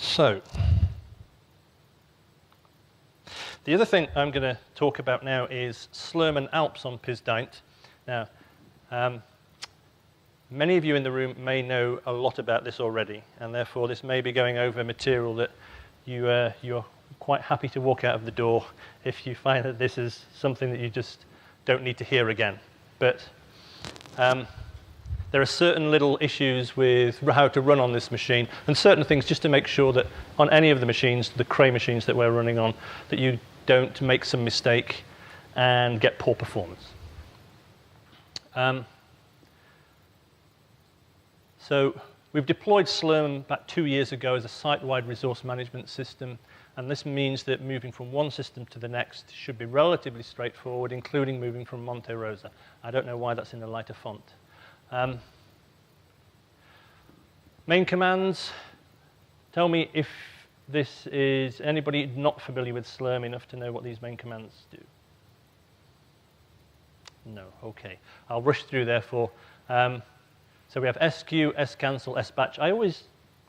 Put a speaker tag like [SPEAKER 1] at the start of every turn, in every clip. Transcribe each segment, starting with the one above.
[SPEAKER 1] So, the other thing I'm going to talk about now is Slurm and ALPS on Piz Daint. Now, many of you in the room may know a lot about this already, and therefore this may be going over material that you're quite happy to walk out of the door if you find that this is something that you just don't need to hear again. But there are certain little issues with how to run on this machine, and certain things just to make sure that on any of the machines, the Cray machines that we're running on, that you don't make some mistake and get poor performance. So we've deployed Slurm about 2 years ago as a site-wide resource management system, and this means that moving from one system to the next should be relatively straightforward, including moving from Monte Rosa. I don't know why that's in a lighter font. Main commands, tell me if this is anybody not familiar with Slurm enough to know what these main commands do. No, okay. I'll rush through therefore. So we have SQ, scancel, sbatch. I always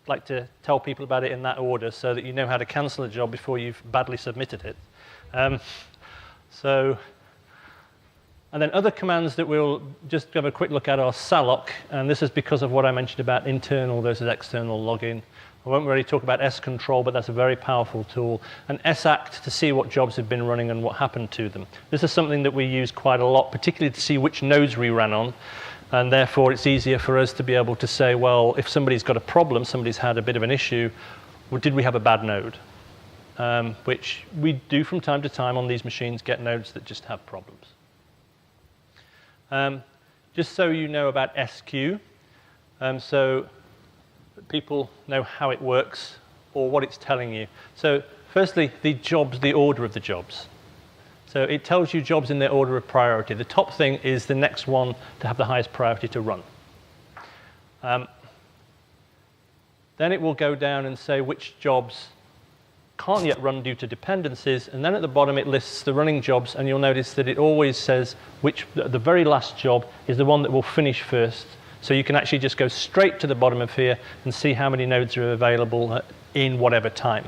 [SPEAKER 1] like to tell people about it in that order so that you know how to cancel a job before you've badly submitted it. And then other commands that we'll just have a quick look at are salloc, and this is because of what I mentioned about internal versus external logging. I won't really talk about scontrol, but that's a very powerful tool. And sacct to see what jobs have been running and what happened to them. This is something that we use quite a lot, particularly to see which nodes we ran on. And therefore, it's easier for us to be able to say, well, if somebody's got a problem, somebody's had a bit of an issue, well, did we have a bad node? Which we do from time to time on these machines, get nodes that just have problems. Just so you know about SQ, so people know how it works or what it's telling you. So firstly, the jobs, the order of the jobs. So it tells you jobs in their order of priority. The top thing is the next one to have the highest priority to run. Then it will go down and say which jobs can't yet run due to dependencies, and then at the bottom it lists the running jobs, and you'll notice that it always says which the very last job is the one that will finish first. So you can actually just go straight to the bottom of here and see how many nodes are available in whatever time.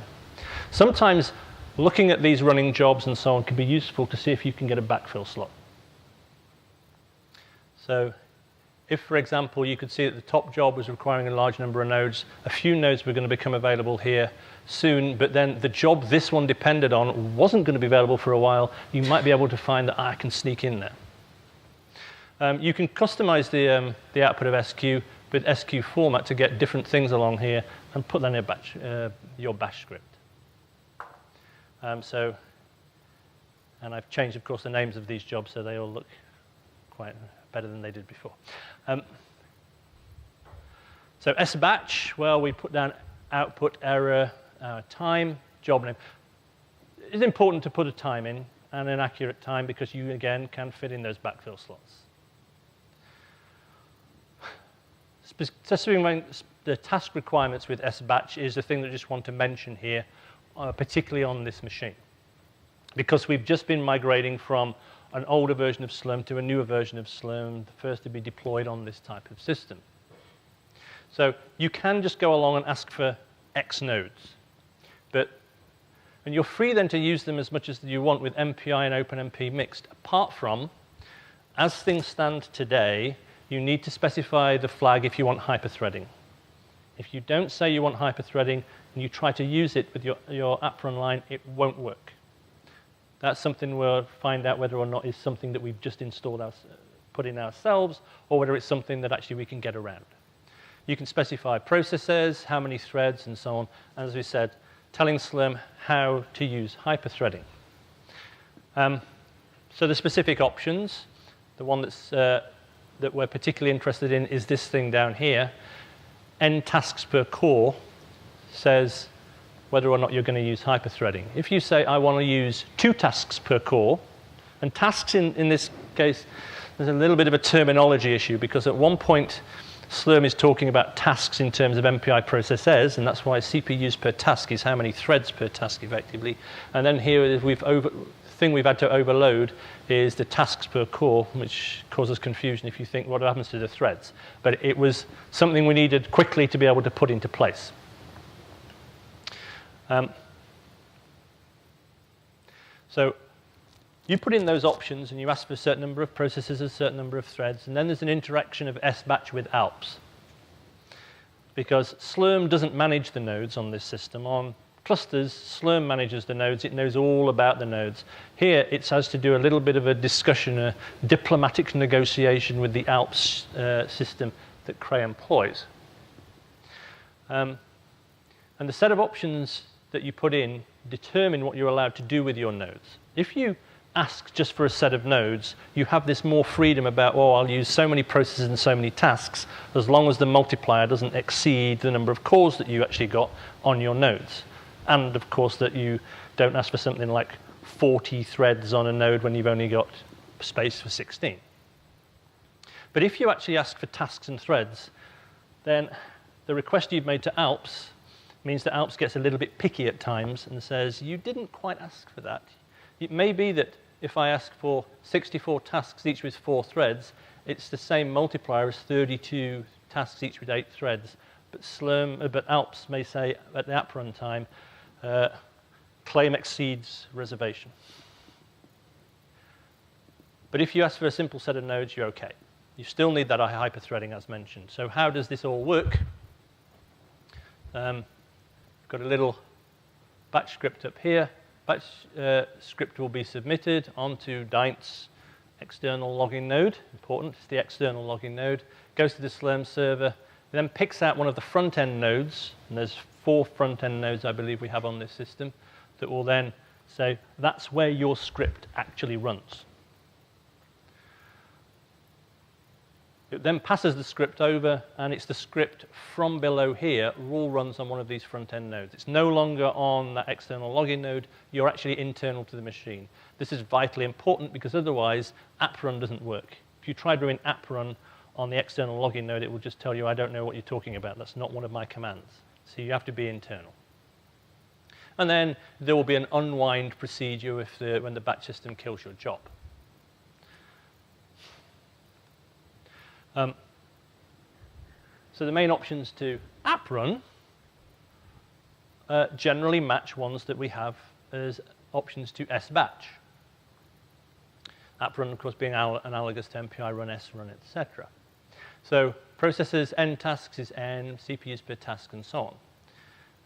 [SPEAKER 1] Sometimes looking at these running jobs and so on can be useful to see if you can get a backfill slot. So if, for example, you could see that the top job was requiring a large number of nodes, a few nodes were going to become available here soon, but then the job this one depended on wasn't going to be available for a while, you might be able to find that I can sneak in there. You can customize the output of SQ with SQ format to get different things along here and put that in your bash script. And I've changed, of course, the names of these jobs so they all look quite better than they did before. So sbatch, well, we put down output error, time, job name. It's important to put a time in and an accurate time because you, again, can fit in those backfill slots. Specifying the task requirements with sbatch is the thing that I just want to mention here, particularly on this machine, because we've just been migrating from an older version of Slurm to a newer version of Slurm, the first to be deployed on this type of system. So you can just go along and ask for X nodes, and you're free then to use them as much as you want with MPI and OpenMP mixed, apart from, as things stand today, you need to specify the flag if you want hyperthreading. If you don't say you want hyperthreading and you try to use it with your Aprun line, it won't work. That's something we'll find out whether or not is something that we've just installed, put in ourselves, or whether it's something that actually we can get around. You can specify processes, how many threads, and so on. And as we said, telling Slurm how to use hyperthreading. So the specific options, the one that we're particularly interested in is this thing down here. N tasks per core says whether or not you're going to use hyperthreading. If you say, I want to use 2 tasks per core, and tasks in this case, there's a little bit of a terminology issue, because at one point, Slurm is talking about tasks in terms of MPI processes, and that's why CPUs per task is how many threads per task, effectively. And then here, the thing we've had to overload is the tasks per core, which causes confusion if you think, what happens to the threads? But it was something we needed quickly to be able to put into place. So you put in those options and you ask for a certain number of processes, a certain number of threads, and then there's an interaction of sbatch with ALPS. Because Slurm doesn't manage the nodes on this system. On clusters, Slurm manages the nodes. It knows all about the nodes. Here, it has to do a little bit of a discussion, a diplomatic negotiation with the ALPS system that Cray employs. And the set of options that you put in determine what you're allowed to do with your nodes. If you ask just for a set of nodes, you have this more freedom about, oh, I'll use so many processes and so many tasks, as long as the multiplier doesn't exceed the number of cores that you actually got on your nodes. And, of course, that you don't ask for something like 40 threads on a node when you've only got space for 16. But if you actually ask for tasks and threads, then the request you've made to ALPS means that ALPS gets a little bit picky at times and says, you didn't quite ask for that. It may be that if I ask for 64 tasks, each with 4 threads, it's the same multiplier as 32 tasks, each with 8 threads. But ALPS may say at the app runtime, claim exceeds reservation. But if you ask for a simple set of nodes, you're OK. You still need that hyperthreading, as mentioned. So how does this all work? Got a little batch script up here. Batch script will be submitted onto Daint's external logging node. Important, it's the external logging node. Goes to the Slurm server. It then picks out one of the front-end nodes. And there's 4 front-end nodes, I believe, we have on this system that will then say, that's where your script actually runs. It then passes the script over, and it's the script from below here all runs on one of these front-end nodes. It's no longer on that external login node. You're actually internal to the machine. This is vitally important because otherwise, Aprun doesn't work. If you try doing Aprun on the external login node, it will just tell you, I don't know what you're talking about. That's not one of my commands. So you have to be internal. And then there will be an unwind procedure when the batch system kills your job. So the main options to Aprun generally match ones that we have as options to sbatch. Aprun, of course, being analogous to MPI run, srun, etc. So processes n tasks is n, CPUs per task, and so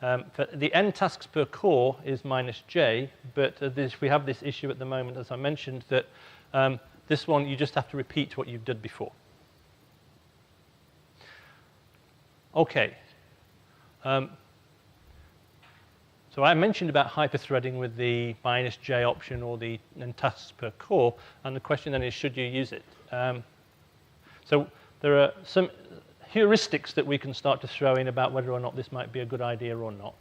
[SPEAKER 1] on. For the n tasks per core is -j, but we have this issue at the moment, as I mentioned, that this one you just have to repeat what you've done before. OK. So I mentioned about hyperthreading with the -j option or the n tasks per core, and the question then is, should you use it? So there are some heuristics that we can start to throw in about whether or not this might be a good idea or not.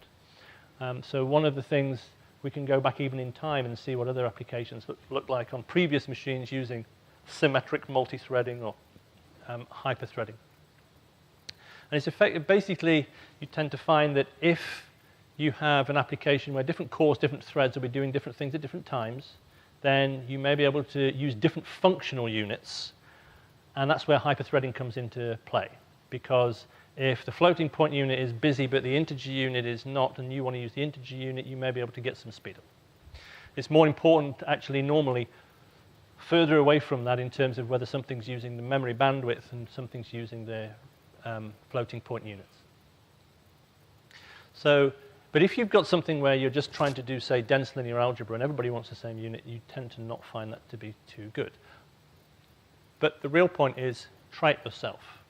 [SPEAKER 1] So one of the things, we can go back even in time and see what other applications look like on previous machines using symmetric multi-threading or hyperthreading. And it's basically, you tend to find that if you have an application where different cores, different threads will be doing different things at different times, then you may be able to use different functional units. And that's where hyperthreading comes into play. Because if the floating point unit is busy, but the integer unit is not, and you want to use the integer unit, you may be able to get some speed up. It's more important, actually, normally, further away from that in terms of whether something's using the memory bandwidth and something's using the floating point units. So, but if you've got something where you're just trying to do, say, dense linear algebra and everybody wants the same unit, you tend to not find that to be too good. But the real point is, try it yourself.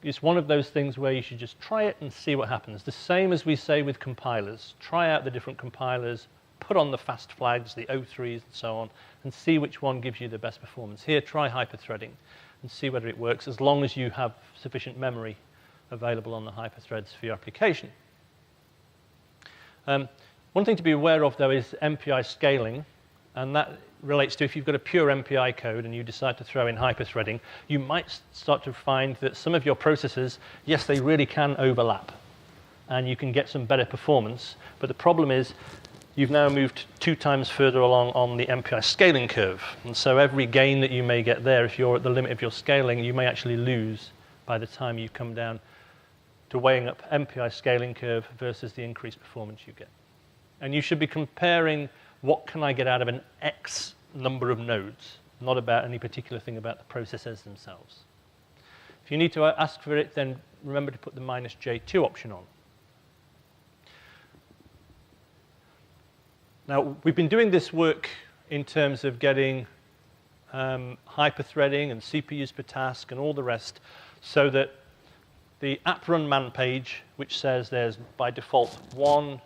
[SPEAKER 1] It's one of those things where you should just try it and see what happens. The same as we say with compilers. Try out the different compilers, put on the fast flags, the O3s and so on, and see which one gives you the best performance. Here, try hyperthreading and see whether it works, as long as you have sufficient memory available on the hyperthreads for your application. One thing to be aware of, though, is MPI scaling, and that relates to if you've got a pure MPI code and you decide to throw in hyperthreading, you might start to find that some of your processes, yes, they really can overlap, and you can get some better performance, but the problem is you've now moved 2 times further along on the MPI scaling curve. And so every gain that you may get there, if you're at the limit of your scaling, you may actually lose by the time you come down to weighing up MPI scaling curve versus the increased performance you get. And you should be comparing what can I get out of an X number of nodes, not about any particular thing about the processors themselves. If you need to ask for it, then remember to put the -J2 option on. Now, we've been doing this work in terms of getting hyperthreading and CPUs per task and all the rest, so that the Aprun man page, which says there's by default one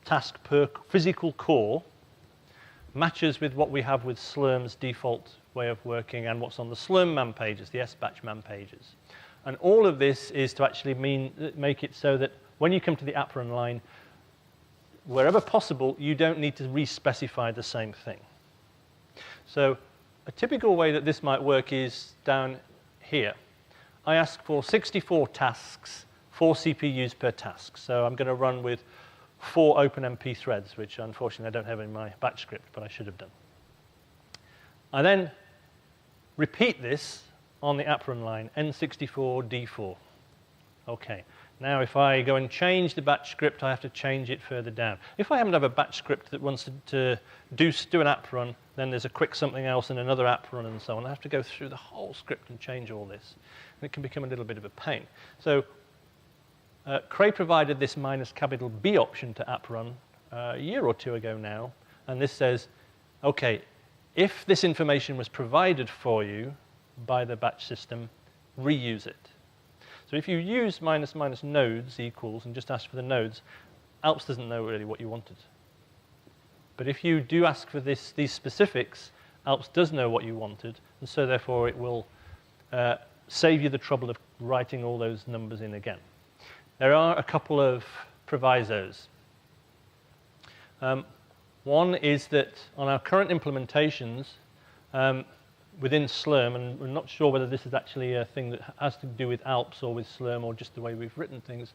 [SPEAKER 1] task per physical core, matches with what we have with Slurm's default way of working and what's on the Slurm man pages, the sbatch man pages. And all of this is to actually make it so that when you come to the Aprun line, wherever possible, you don't need to re-specify the same thing. So a typical way that this might work is down here. I ask for 64 tasks, 4 CPUs per task. So I'm going to run with 4 OpenMP threads, which unfortunately I don't have in my batch script, but I should have done. I then repeat this on the Aprun line, N64D4. OK. Now, if I go and change the batch script, I have to change it further down. If I happen to have a batch script that wants to do an app run, then there's a quick something else and another app run and so on. I have to go through the whole script and change all this. And it can become a little bit of a pain. So Cray provided this -B option to app run a year or two ago now. And this says, OK, if this information was provided for you by the batch system, reuse it. So if you use --nodes equals and just ask for the nodes, ALPS doesn't know really what you wanted. But if you do ask for these specifics, ALPS does know what you wanted, and so therefore it will save you the trouble of writing all those numbers in again. There are a couple of provisos. One is that on our current implementations, within Slurm, and we're not sure whether this is actually a thing that has to do with ALPS or with Slurm or just the way we've written things.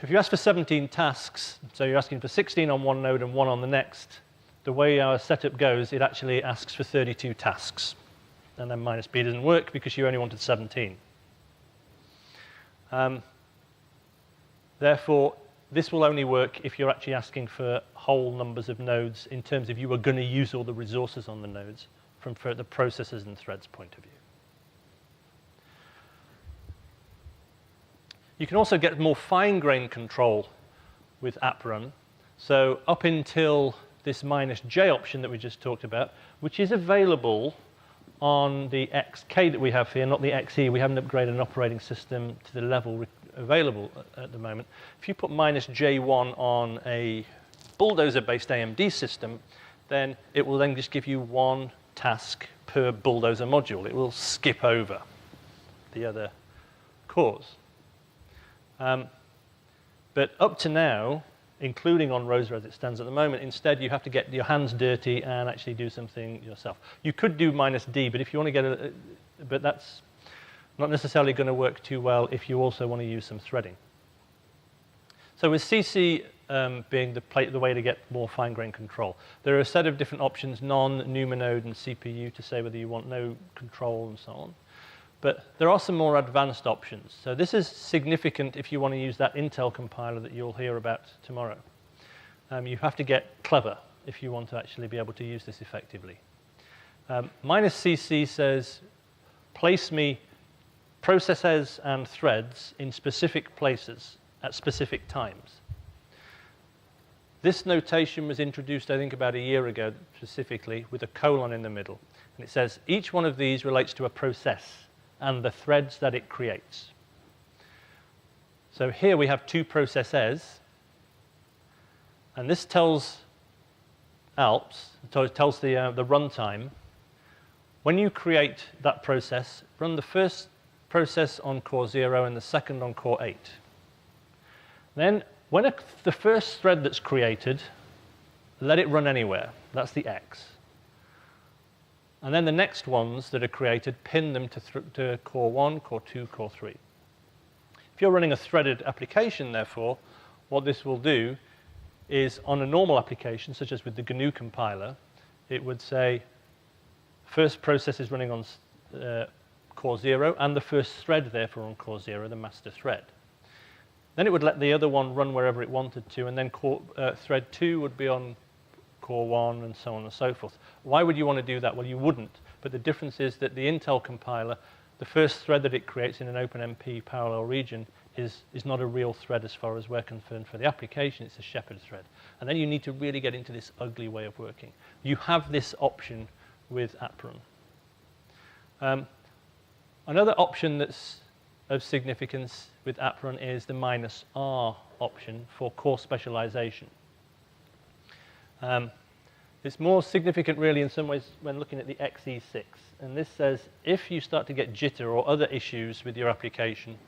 [SPEAKER 1] If you ask for 17 tasks, so you're asking for 16 on one node and 1 on the next, the way our setup goes, it actually asks for 32 tasks. And then -B doesn't work because you only wanted 17. Therefore, this will only work if you're actually asking for whole numbers of nodes in terms of you are going to use all the resources on the nodes from the processors and threads point of view. You can also get more fine-grained control with Aprun. So up until this -J option that we just talked about, which is available on the XK that we have here, not the XE. We haven't upgraded an operating system to the level available at the moment. If you put -J1 on a Bulldozer-based AMD system, then it will then just give you one task per Bulldozer module. It will skip over the other cores. But up to now, including on Rosa as it stands at the moment, instead you have to get your hands dirty and actually do something yourself. You could do -D, but if you want to get but that's not necessarily going to work too well if you also want to use some threading. So with CC being the way to get more fine-grained control, there are a set of different options, non-numanode and CPU, to say whether you want no control and so on. But there are some more advanced options. So this is significant if you want to use that Intel compiler that you'll hear about tomorrow. You have to get clever if you want to actually be able to use this effectively. -CC says, place me processors and threads in specific places at specific times. This notation was introduced, I think, about a year ago, specifically, with a colon in the middle. And it says, each one of these relates to a process and the threads that it creates. So here we have 2 processors. And this tells ALPS, tells the runtime, when you create that process, run the first process on core 0 and the second on core 8. Then, when the first thread that's created, let it run anywhere. That's the X. And then the next ones that are created, pin them to core 1, core 2, core 3. If you're running a threaded application, therefore, what this will do is, on a normal application, such as with the GNU compiler, it would say, first process is running on core 0 and the first thread, therefore, on core 0, the master thread. Then it would let the other one run wherever it wanted to, and then thread 2 would be on core 1, and so on and so forth. Why would you want to do that? Well, you wouldn't. But the difference is that the Intel compiler, the first thread that it creates in an OpenMP parallel region is not a real thread as far as we're concerned. For the application, it's a shepherd thread. And then you need to really get into this ugly way of working. You have this option with Aprun. Another option that's of significance with Aprun is the -R option for core specialization. It's more significant, really, in some ways when looking at the XE6. And this says if you start to get jitter or other issues with your application,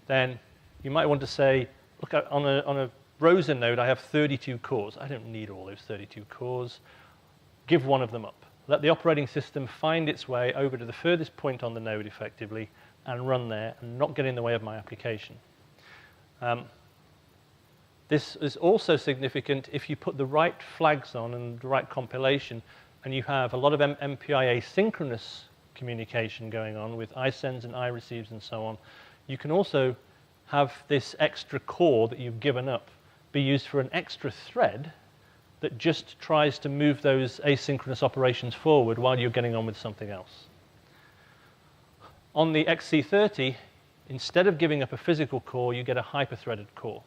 [SPEAKER 1] then you might want to say, look, on a browser node, I have 32 cores. I don't need all those 32 cores. Give one of them up. Let the operating system find its way over to the furthest point on the node, effectively, and run there and not get in the way of my application. This is also significant if you put the right flags on and the right compilation, and you have a lot of MPI asynchronous communication going on with iSends and iReceives and so on. You can also have this extra core that you've given up be used for an extra thread that just tries to move those asynchronous operations forward while you're getting on with something else. On the XC30, instead of giving up a physical core, you get a hyperthreaded core.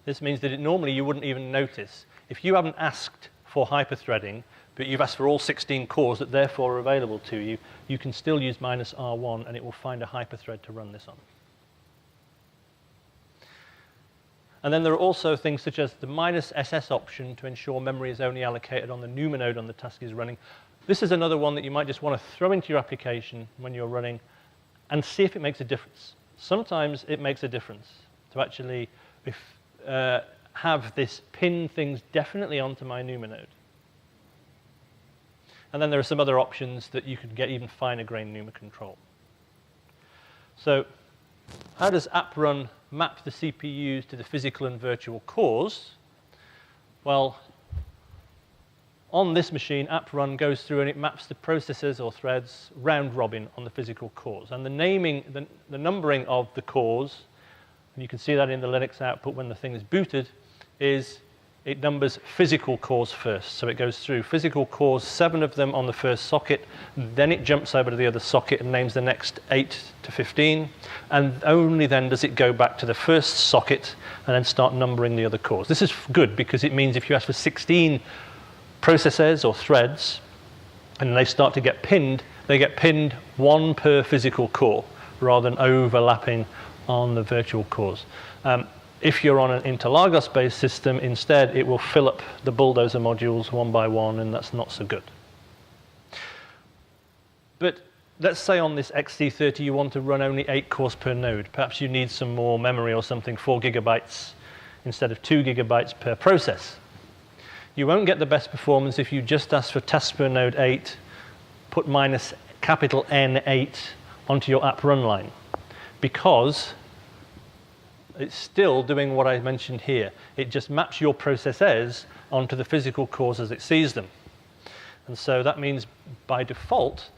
[SPEAKER 1] This means that normally you wouldn't even notice. If you haven't asked for hyperthreading, but you've asked for all 16 cores that therefore are available to you, you can still use -R1 and it will find a hyperthread to run this on. And then there are also things such as the -SS option to ensure memory is only allocated on the NUMA node on the task is running. This is another one that you might just want to throw into your application when you're running and see if it makes a difference. Sometimes it makes a difference to actually have this pin things definitely onto my NUMA node. And then there are some other options that you can get even finer grained NUMA control. So how does Aprun map the CPUs to the physical and virtual cores? Well, on this machine, Aprun goes through and it maps the processors or threads round robin on the physical cores. And the naming, the numbering of the cores, and you can see that in the Linux output when the thing is booted, is it numbers physical cores first. So it goes through physical cores, 7 of them on the first socket, then it jumps over to the other socket and names the next 8 to 15, and only then does it go back to the first socket and then start numbering the other cores. This is good because it means if you ask for 16 processors or threads and they start to get pinned, they get pinned 1 per physical core rather than overlapping on the virtual cores. If you're on an Interlagos-based system, instead, it will fill up the bulldozer modules one by one, and that's not so good. But let's say on this XC30 you want to run only 8 cores per node. Perhaps you need some more memory or something, 4 gigabytes instead of 2 gigabytes per process. You won't get the best performance if you just ask for task per node 8, put -N8 onto your Aprun line, because it's still doing what I mentioned here. It just maps your processors onto the physical cores as it sees them. And so that means by default,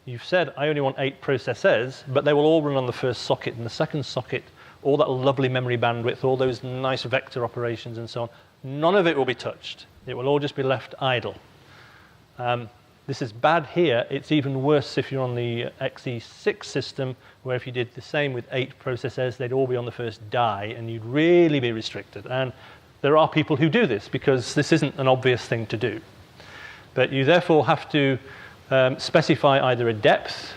[SPEAKER 1] you've said, I only want 8 processors, but they will all run on the first socket and the second socket, all that lovely memory bandwidth, all those nice vector operations and so on. None of it will be touched. It will all just be left idle. This is bad here. It's even worse if you're on the XE6 system, where if you did the same with 8 processors, they'd all be on the first die, and you'd really be restricted. And there are people who do this, because this isn't an obvious thing to do. But you therefore have to specify either a depth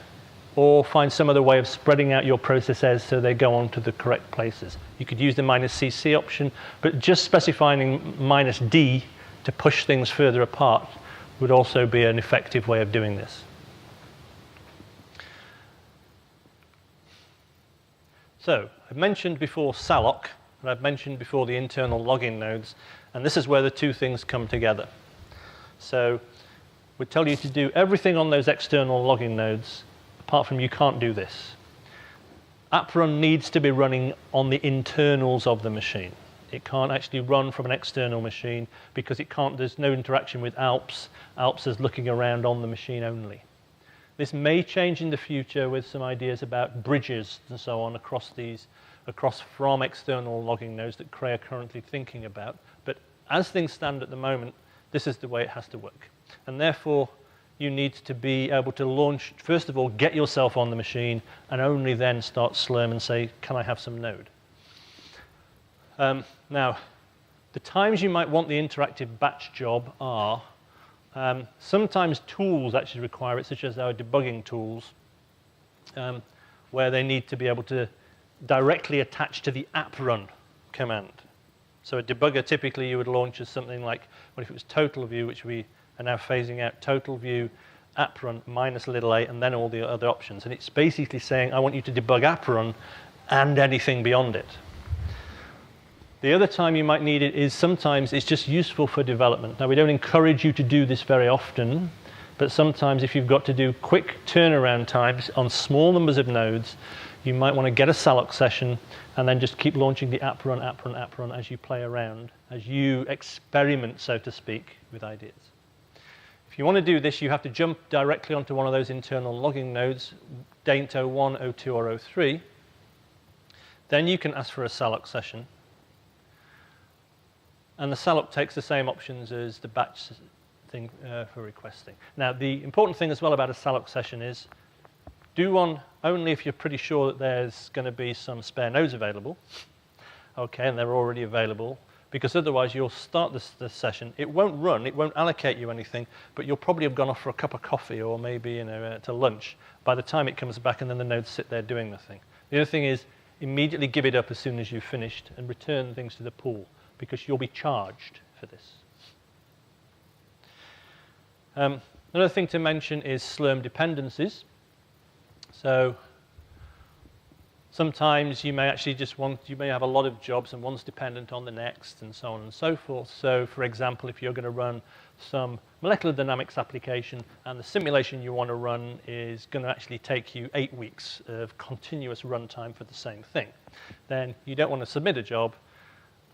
[SPEAKER 1] or find some other way of spreading out your processors so they go on to the correct places. You could use the -CC option, but just specifying -D to push things further apart would also be an effective way of doing this. So I've mentioned before salloc, and I've mentioned before the internal login nodes, and this is where the two things come together. So we tell you to do everything on those external login nodes, apart from you can't do this. Aprun needs to be running on the internals of the machine. It can't actually run from an external machine because it can't, there's no interaction with ALPS. ALPS is looking around on the machine only. This may change in the future with some ideas about bridges and so on across from external logging nodes that Cray are currently thinking about. But as things stand at the moment, this is the way it has to work. And therefore, you need to be able to launch, first of all, get yourself on the machine, and only then start Slurm and say, can I have some node? Now, the times you might want the interactive batch job are sometimes tools actually require it, such as our debugging tools, where they need to be able to directly attach to the Aprun command. So a debugger, typically, you would launch as something like, what if it was total view, which we are now phasing out, total view, Aprun minus little a, and then all the other options. And it's basically saying, I want you to debug Aprun and anything beyond it. The other time you might need it is sometimes it's just useful for development. Now, we don't encourage you to do this very often, but sometimes if you've got to do quick turnaround times on small numbers of nodes, you might want to get a salloc session and then just keep launching the Aprun as you play around, as you experiment, so to speak, with ideas. If you want to do this, you have to jump directly onto one of those internal logging nodes, Daint 01, 02, or 03. Then you can ask for a salloc session. And the salloc takes the same options as the batch thing for requesting. Now, the important thing as well about a salloc session is do one only if you're pretty sure that there's going to be some spare nodes available. Okay, and they're already available, because otherwise you'll start the session. It won't run, it won't allocate you anything, but you'll probably have gone off for a cup of coffee or maybe to lunch by the time it comes back, and then the nodes sit there doing nothing. The other thing is immediately give it up as soon as you've finished and return things to the pool, because you'll be charged for this. Another thing to mention is Slurm dependencies. So sometimes you may actually you may have a lot of jobs and one's dependent on the next and so on and so forth. So for example, if you're going to run some molecular dynamics application and the simulation you want to run is going to actually take you 8 weeks of continuous runtime for the same thing, then you don't want to submit a job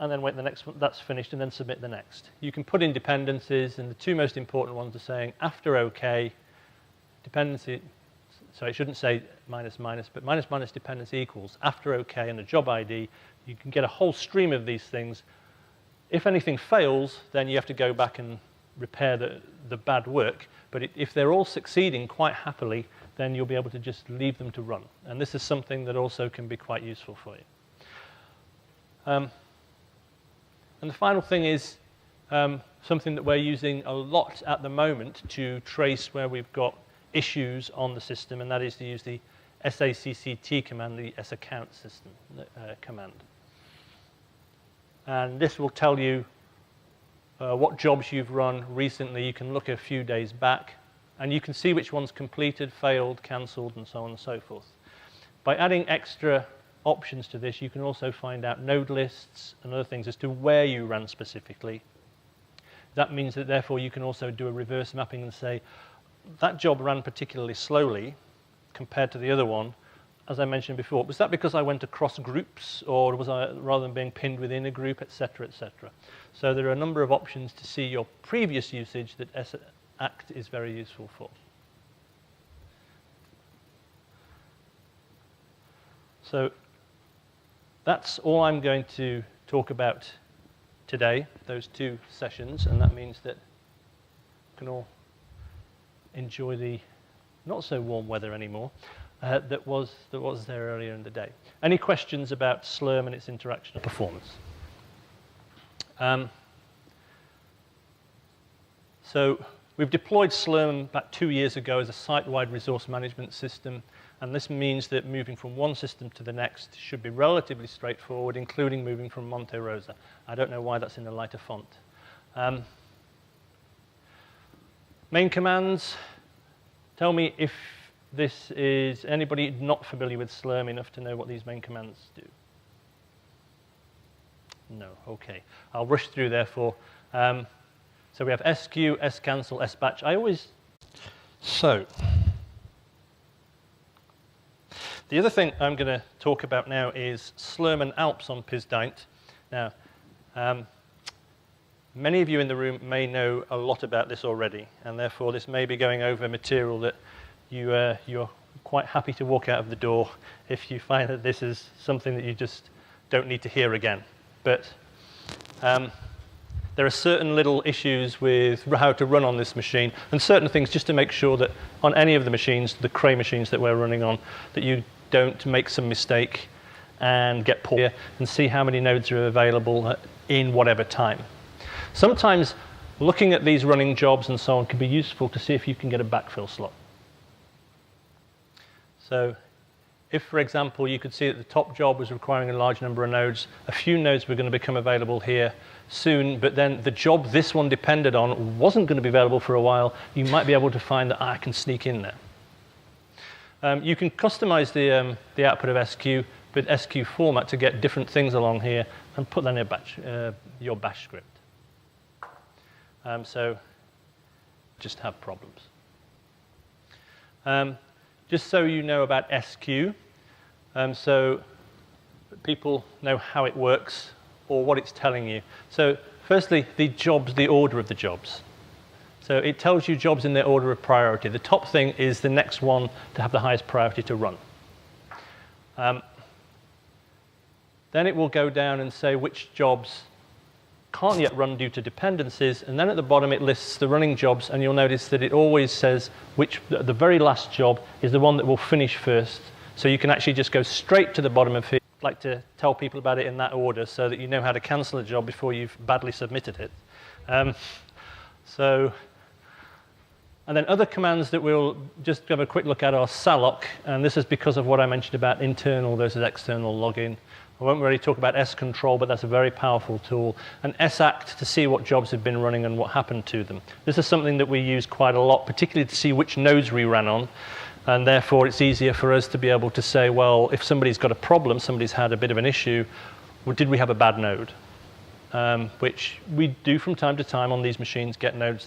[SPEAKER 1] and then wait the next one, that's finished, and then submit the next. You can put in dependencies, and the two most important ones are saying after OK, dependency, so it shouldn't say minus minus, but minus minus dependency equals after OK and a job ID. You can get a whole stream of these things. If anything fails, then you have to go back and repair the bad work. But if they're all succeeding quite happily, then you'll be able to just leave them to run. And this is something that also can be quite useful for you. And the final thing is something that we're using a lot at the moment to trace where we've got issues on the system, and that is to use the sacct command, the saccount system command. And this will tell you what jobs you've run recently. You can look a few days back, and you can see which ones completed, failed, cancelled, and so on and so forth. By adding extra options to this, you can also find out node lists and other things as to where you ran specifically. That means that therefore you can also do a reverse mapping and say, that job ran particularly slowly compared to the other one, as I mentioned before. Was that because I went across groups, or was I, rather than being pinned within a group, etc., etc.? So there are a number of options to see your previous usage that sacct is very useful for. So that's all I'm going to talk about today, those two sessions, and that means that you can all enjoy the not so warm weather anymore that was there earlier in the day. Any questions about Slurm and its interaction and performance? So we've deployed Slurm about 2 years ago as a site-wide resource management system. And this means that moving from one system to the next should be relatively straightforward, including moving from Monte Rosa. I don't know why that's in a lighter font. Main commands. Tell me if this is anybody not familiar with Slurm enough to know what these main commands do. No, OK. I'll rush through, therefore. So we have sq, scancel, sbatch. So the other thing I'm going to talk about now is Slurm and ALPS on Piz Daint. Now, many of you in the room may know a lot about this already, and therefore this may be going over material that you're quite happy to walk out of the door if you find that this is something that you just don't need to hear again. But there are certain little issues with how to run on this machine, and certain things just to make sure that on any of the machines, the Cray machines that we're running on, that you don't make some mistake and get poor and see how many nodes are available in whatever time. Sometimes looking at these running jobs and so on can be useful to see if you can get a backfill slot. So if, for example, you could see that the top job was requiring a large number of nodes, a few nodes were going to become available here soon, but then the job this one depended on wasn't going to be available for a while, you might be able to find that I can sneak in there. You can customize the output of SQ with SQ format to get different things along here and put that in your bash script. So just have problems. Just so you know about SQ, so people know how it works or what it's telling you. So firstly, the jobs, the order of the jobs. So it tells you jobs in their order of priority. The top thing is the next one to have the highest priority to run. Then it will go down and say which jobs can't yet run due to dependencies, and then at the bottom it lists the running jobs, and you'll notice that it always says which the very last job is the one that will finish first. So you can actually just go straight to the bottom of here. I'd like to tell people about it in that order so that you know how to cancel a job before you've badly submitted it. And then other commands that we'll just have a quick look at are salloc, and this is because of what I mentioned about internal versus external login. I won't really talk about S-control, but that's a very powerful tool. And sacct to see what jobs have been running and what happened to them. This is something that we use quite a lot, particularly to see which nodes we ran on. And therefore, it's easier for us to be able to say, well, if somebody's got a problem, somebody's had a bit of an issue, well, did we have a bad node? Which we do from time to time on these machines, get nodes that